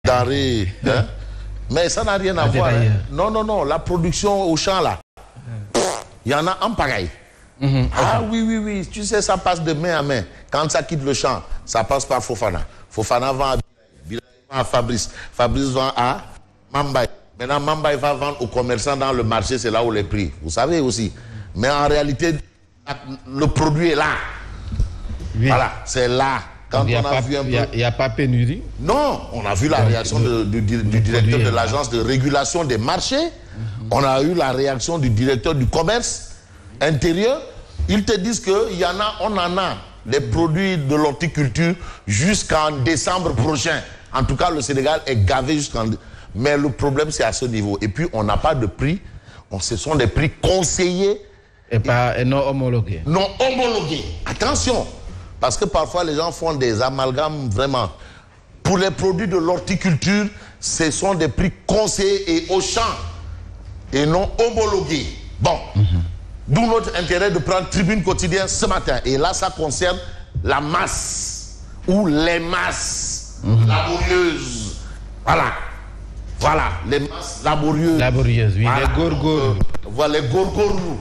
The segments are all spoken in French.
denrées. Hein? Mais ça n'a rien à voir. Hein? Non, non, non. La production au champ, là, il y en a en pagaille. Ah oui, oui, oui. Tu sais, ça passe de main à main. Quand ça quitte le champ, ça passe par Fofana. Fofana vend à Bilal, vend à Fabrice. Fabrice vend à Mambaye. Maintenant, Mambaye va vendre aux commerçants dans le marché, c'est là où les prix. Vous savez aussi. Mais en réalité, le produit est là. Oui. Voilà, c'est là. Quand il n'y a pas pénurie. Non, on a vu la réaction du directeur de l'agence de régulation des marchés. On a eu la réaction du directeur du commerce intérieur. Ils te disent qu'il y en a, on en a des produits de l'horticulture jusqu'en décembre prochain. En tout cas, le Sénégal est gavé jusqu'en... Mais le problème, c'est à ce niveau. Et puis, on n'a pas de prix. Ce sont des prix conseillés. Et non homologués. Non homologués. Attention. Parce que parfois, les gens font des amalgames vraiment. Pour les produits de l'horticulture, ce sont des prix conseillés et au champ. Et non homologués. Bon. D'où notre intérêt de prendre Tribune Quotidienne ce matin. Et là, ça concerne la masse. Ou les masses laborieuses. Voilà. Voilà, les masses laborieuses. Laborieuses, oui, voilà. Les gorgorous. Voilà, les gorgorous.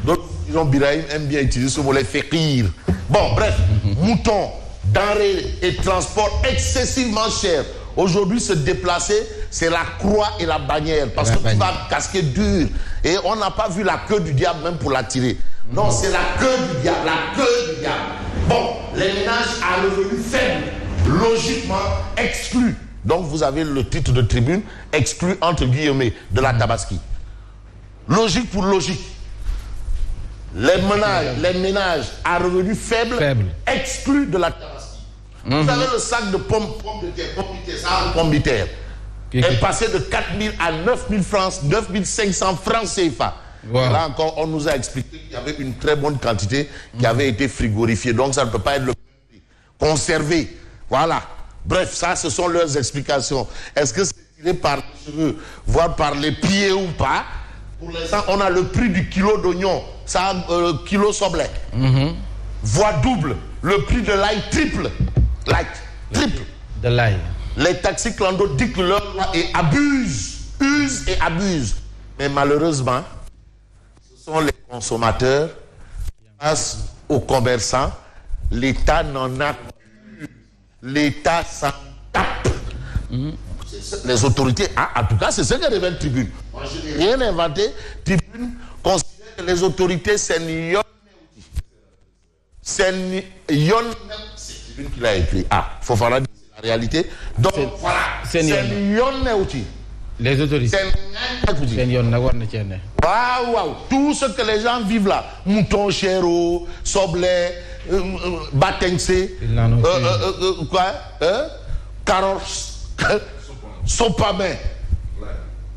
D'autres, Birahim aime bien utiliser ce mot, les fékir. Bon, bref, moutons, denrées et transports excessivement chers. Aujourd'hui, se déplacer, c'est la croix et la bannière. Parce que tu vas casquer dur. Et on n'a pas vu la queue du diable même pour la tirer. Non, c'est la queue du diable, la queue du diable. Bon, les ménages à revenus faibles, logiquement exclus. Donc vous avez le titre de Tribune, exclu entre guillemets de la Tabaski. Logique pour logique. Les ménages à revenus faibles. Exclus de la Tabaski. Vous avez le sac de pommes de terre, est passé de 4 000 à 9 000 francs, 9 500 francs CFA. Wow. Là encore, on nous a expliqué qu'il y avait une très bonne quantité qui avait été frigorifiée. Donc ça ne peut pas être le prix. Conservé. Voilà. Bref, ça, ce sont leurs explications. Est-ce que c'est tiré par les cheveux, voire par les pieds ou pas? Pour l'instant, on a le prix du kilo d'oignon, ça, kilo soblé. Voire double. Le prix de l'ail triple. Triple. De l'ail. Les taxis clandos dictent leur loi et usent et abusent. Mais malheureusement, ce sont les consommateurs face aux commerçants. L'État n'en a pas. L'État s'en tape. Les autorités, en tout cas, c'est ce que révèle Tribune. Moi, je n'ai rien inventé. Tribune considère que les autorités, c'est Nyon. C'est Tribune qui l'a écrit. Fofana dit c'est la réalité. Donc, voilà. C'est Nyon. Les autorités. C'est Nyon. Waouh, tout ce que les gens vivent là, mouton, chéro, soblé, batengse, carottes, sopamé.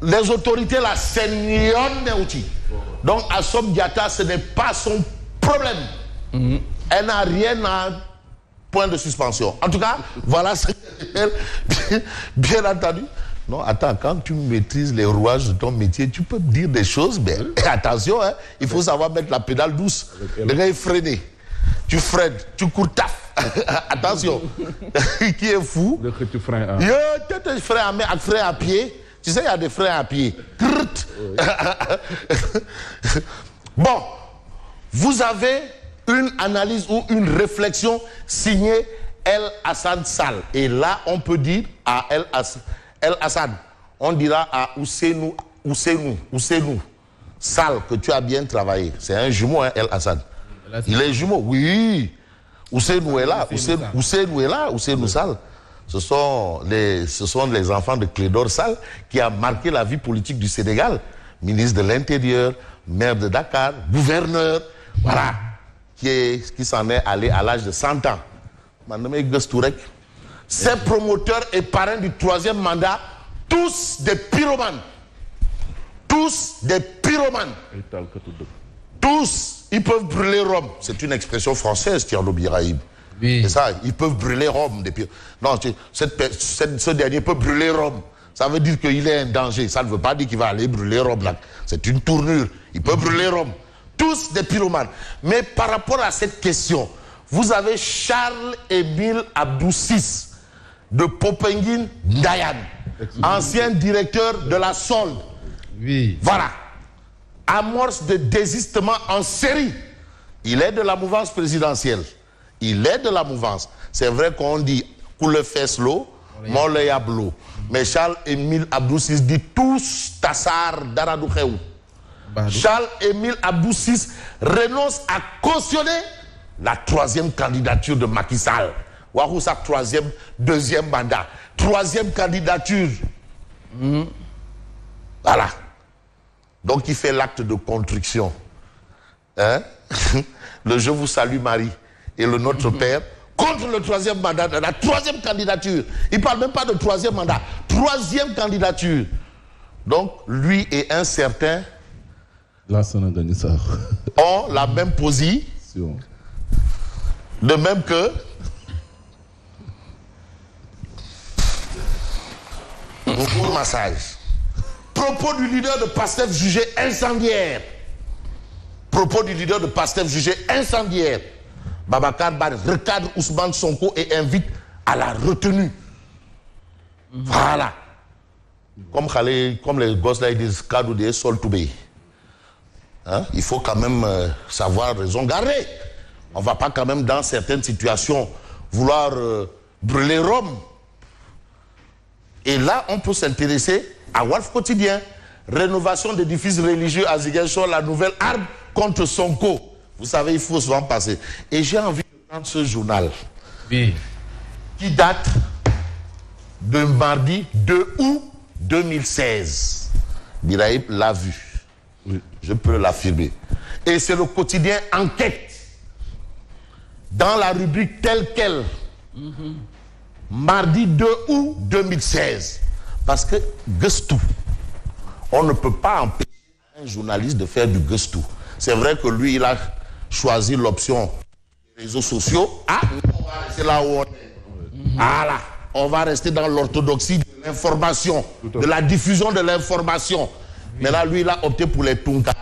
Les autorités là, c'est Nyon. Donc, Assom Diatta, ce n'est pas son problème. Elle n'a rien à point de suspension. En tout cas, voilà ce qu'elle, bien entendu. Non, attends, quand tu maîtrises les rouages de ton métier, tu peux dire des choses, mais attention, hein, il faut savoir mettre la pédale douce. Le gars est freiné. Tu freines, tu cours taf. Attention. Qui est fou? Que tu freines. Tu freines à pied. Tu sais, il y a des freins à pied. Bon, vous avez une analyse ou une réflexion signée El Hassan Sall. Et là, on peut dire à El Hassan, on dira à Ousseinou Sall que tu as bien travaillé. C'est un jumeau, hein, El Hassan. Il est jumeau, oui. Ousseinou est là. Ousseinou Sall. Ce sont les enfants de Clédor Sall qui a marqué la vie politique du Sénégal. Ministre de l'Intérieur, maire de Dakar, gouverneur, voilà, qui s'en est allé à l'âge de 100 ans. Ces promoteurs et parrains du 3e mandat, tous des pyromanes. Tous des pyromanes. Tous, ils peuvent brûler Rome. C'est une expression française, Thierno Birahim. Oui. C'est ça, ils peuvent brûler Rome. Non, ce dernier peut brûler Rome. Ça veut dire qu'il est un danger. Ça ne veut pas dire qu'il va aller brûler Rome. C'est une tournure. Il peut brûler Rome. Tous des pyromanes. Mais par rapport à cette question, vous avez Charles-Émile Abdou VI, de Popenguine Ndayan, ancien directeur de la solde. Oui. Voilà. Amorce de désistement en série. Il est de la mouvance présidentielle. Il est de la mouvance. C'est vrai qu'on dit Koule Feslo, Mole Yablo. Mais Charles-Émile Abdou Ciss dit tous Tassar Daradou Khéou. Charles-Émile Abdou Ciss renonce à cautionner la 3e candidature de Macky Sall. Wahou sa deuxième mandat. 3e candidature. Voilà. Donc il fait l'acte de contrition. Hein? Le Je vous salue Marie et le Notre Père contre le 3e mandat, la 3e candidature. Il ne parle même pas de 3e mandat. 3e candidature. Donc lui et un certain ont la même position. De même que un massage. Propos du leader de PASTEF jugé incendiaire. Propos du leader de PASTEF jugé incendiaire. Babacar Ba recadre Ousmane Sonko et invite à la retenue. Voilà. Comme les gosses là, ils disent cadre des sols to be. Hein? Il faut quand même savoir raison garder. On ne va pas quand même dans certaines situations vouloir brûler Rome. Et là, on peut s'intéresser à Walf Quotidien. Rénovation d'édifices religieux à Ziguinchor, la nouvelle arme contre Sonko. Vous savez, il faut souvent passer. Et j'ai envie de prendre ce journal qui date de mardi 2 août 2016. Biraïb l'a vu. Oui. Je peux l'affirmer. Et c'est le quotidien Enquête. Dans la rubrique telle quelle. Mardi 2 août 2016. Parce que Gestou, on ne peut pas empêcher un journaliste de faire du Gestou. C'est vrai que lui, il a choisi l'option des réseaux sociaux. Ah, on va rester là où on est. Voilà. On va rester dans l'orthodoxie de l'information, de la diffusion de l'information. Mais là, lui, il a opté pour les Tunkara,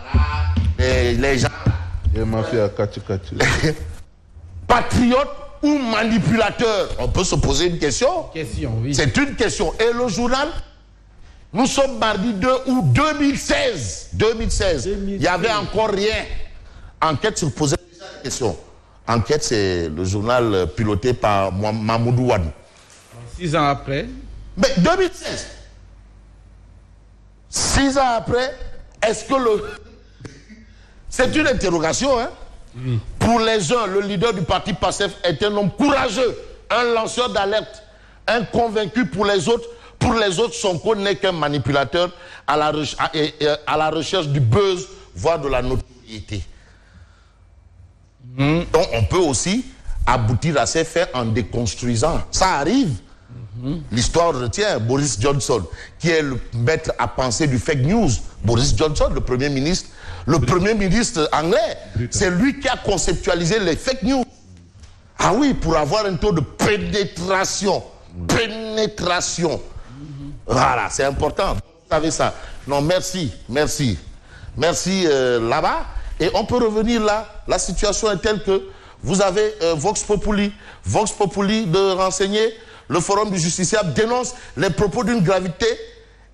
les gens. Patriotes ou manipulateurs? On peut se poser une question. Oui. C'est une question. Et le journal, nous sommes mardi 2 août 2016. 2016. Il n'y avait encore rien. Enquête se posait des questions. Enquête, c'est le journal piloté par Mamoudou Wane. 6 ans après. Mais 2016. 6 ans après, est-ce que le... C'est une interrogation, hein? Oui. Pour les uns, le leader du parti PASTEF est un homme courageux, un lanceur d'alerte, un convaincu pour les autres. Pour les autres, Sonko n'est qu'un manipulateur à la recherche du buzz, voire de la notoriété. Donc on peut aussi aboutir à ces faits en déconstruisant. Ça arrive. L'histoire retient Boris Johnson, qui est le maître à penser du fake news. Boris Johnson, le premier ministre anglais, c'est lui qui a conceptualisé les fake news. Ah oui, pour avoir un taux de pénétration. Pénétration. Voilà, c'est important. Vous savez ça. Non, merci là-bas. Et on peut revenir là. La situation est telle que vous avez Vox Populi de renseigner. Le Forum du Justiciable dénonce les propos d'une gravité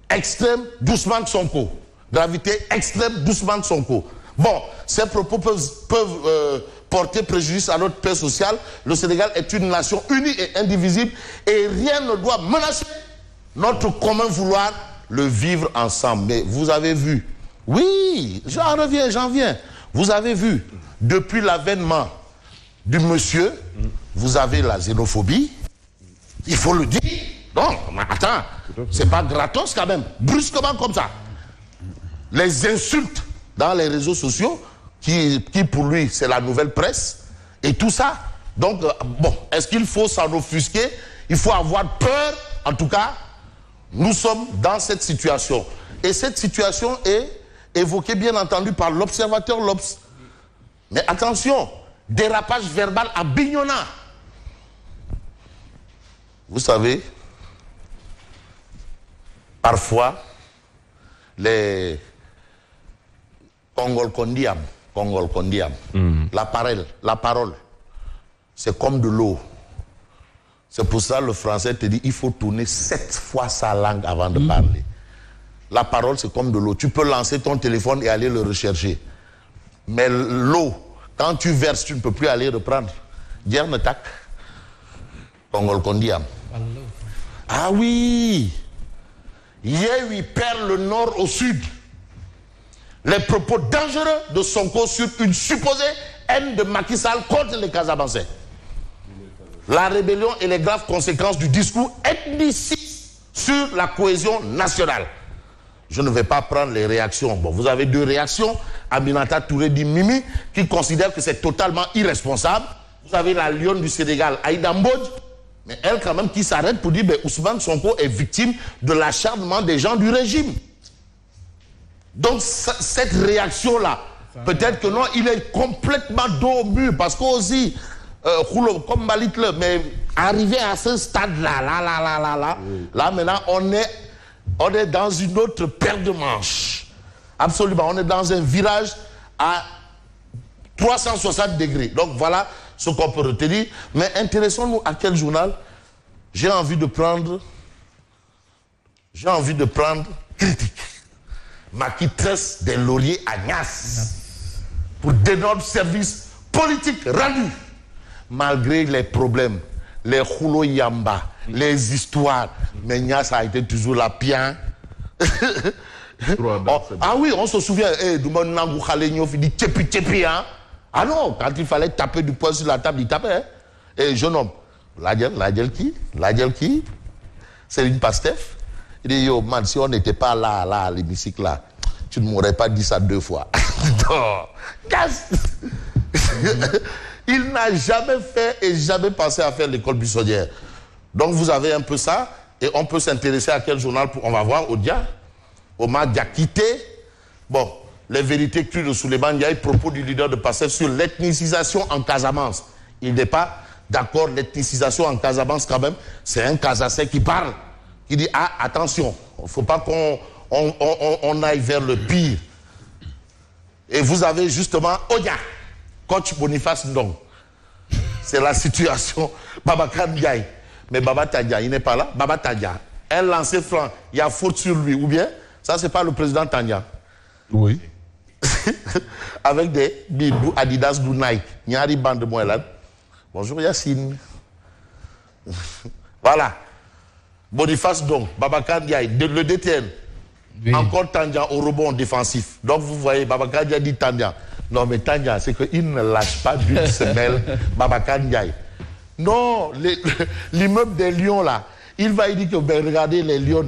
extrême d'Ousmane Sonko. Gravité extrême d'Ousmane Sonko. Bon, ces propos peuvent porter préjudice à notre paix sociale. Le Sénégal est une nation unie et indivisible et rien ne doit menacer notre commun vouloir le vivre ensemble. Mais vous avez vu, oui, j'en viens. Vous avez vu, depuis l'avènement du monsieur, vous avez la xénophobie. Il faut le dire. Non, mais attends, c'est pas gratos quand même. Brusquement comme ça. Les insultes dans les réseaux sociaux, qui pour lui, c'est la nouvelle presse, et tout ça. Donc, bon, est-ce qu'il faut s'en offusquer? Il faut avoir peur. En tout cas, nous sommes dans cette situation. Et cette situation est évoquée, bien entendu, par l'observateur L'Obs. Mais attention, dérapage verbal à Bignona. Vous savez, parfois, les Congol Kondiam, la parole, c'est comme de l'eau. C'est pour ça le français te dit il faut tourner 7 fois sa langue avant de parler. La parole, c'est comme de l'eau. Tu peux lancer ton téléphone et aller le rechercher. Mais l'eau, quand tu verses, tu ne peux plus aller reprendre. Dire me tac. Congol Kondiam. Ah oui. Hier, il perd le nord au sud. Les propos dangereux de Sonko sur une supposée haine de Macky Sall contre les Casamançais. La rébellion et les graves conséquences du discours ethniciste sur la cohésion nationale. Je ne vais pas prendre les réactions. Bon, vous avez 2 réactions. Aminata Touré dit Mimi, qui considère que c'est totalement irresponsable. Vous avez la lionne du Sénégal, Aïda Mbodj, mais elle quand même qui s'arrête pour dire ben, Ousmane Sonko est victime de l'acharnement des gens du régime. Donc cette réaction-là, peut-être que non, il est complètement dos au mur, parce qu'aussi, comme Malitle, mais arrivé à ce stade-là, là, maintenant, on est dans une autre paire de manches. Absolument, on est dans un virage à 360 degrés. Donc voilà ce qu'on peut retenir. Mais intéressons-nous à quel journal. J'ai envie de prendre critique. Macky tresse des lauriers à Niasse pour d'énormes services politiques rendus. Malgré les problèmes, les rouleaux yamba, les histoires, mais Niasse a été toujours la pian. Ah oui, on se souvient, ah non, quand il fallait taper du poing sur la table, il tapait. Hein? Et jeune homme, Ladjel qui c'est une Pastef. Il dit, yo, man, si on n'était pas là, à l'hémicycle, là, tu ne m'aurais pas dit ça 2 fois. Il n'a jamais fait et jamais pensé à faire l'école buissonnière. Donc vous avez un peu ça, et on peut s'intéresser à quel journal, on va voir, Odia. Omar Diakité. Bon, les vérités crues de Souleymane Ndiaye, propos du leader de Pastef sur l'ethnicisation en Casamance. Il n'est pas d'accord, l'ethnicisation en Casamance quand même, c'est un Casassais qui parle, qui dit, ah, attention, il ne faut pas qu'on aille vers le pire. Et vous avez justement Odia, coach Boniface Ndong. C'est la situation. Babacar Ndiaye. Mais Baba Tadia, il n'est pas là. Baba Tadia, un lancé franc, il y a faute sur lui. Ou bien, ça c'est pas le président Tania. Oui. Avec des bidou Adidas ou Nike. Nyari bande de Moëlan. Bonjour Yacine. Voilà. Boniface donc, Babacar Ndiaye, le DTN. Oui. Encore Tandia au rebond défensif. Donc vous voyez, Babacar Ndiaye dit Tandia. Non mais Tandia, c'est qu'il ne lâche pas d'une semelle Babacar Ndiaye. Non, l'immeuble des lions là, il va dire que ben, regardez les lions.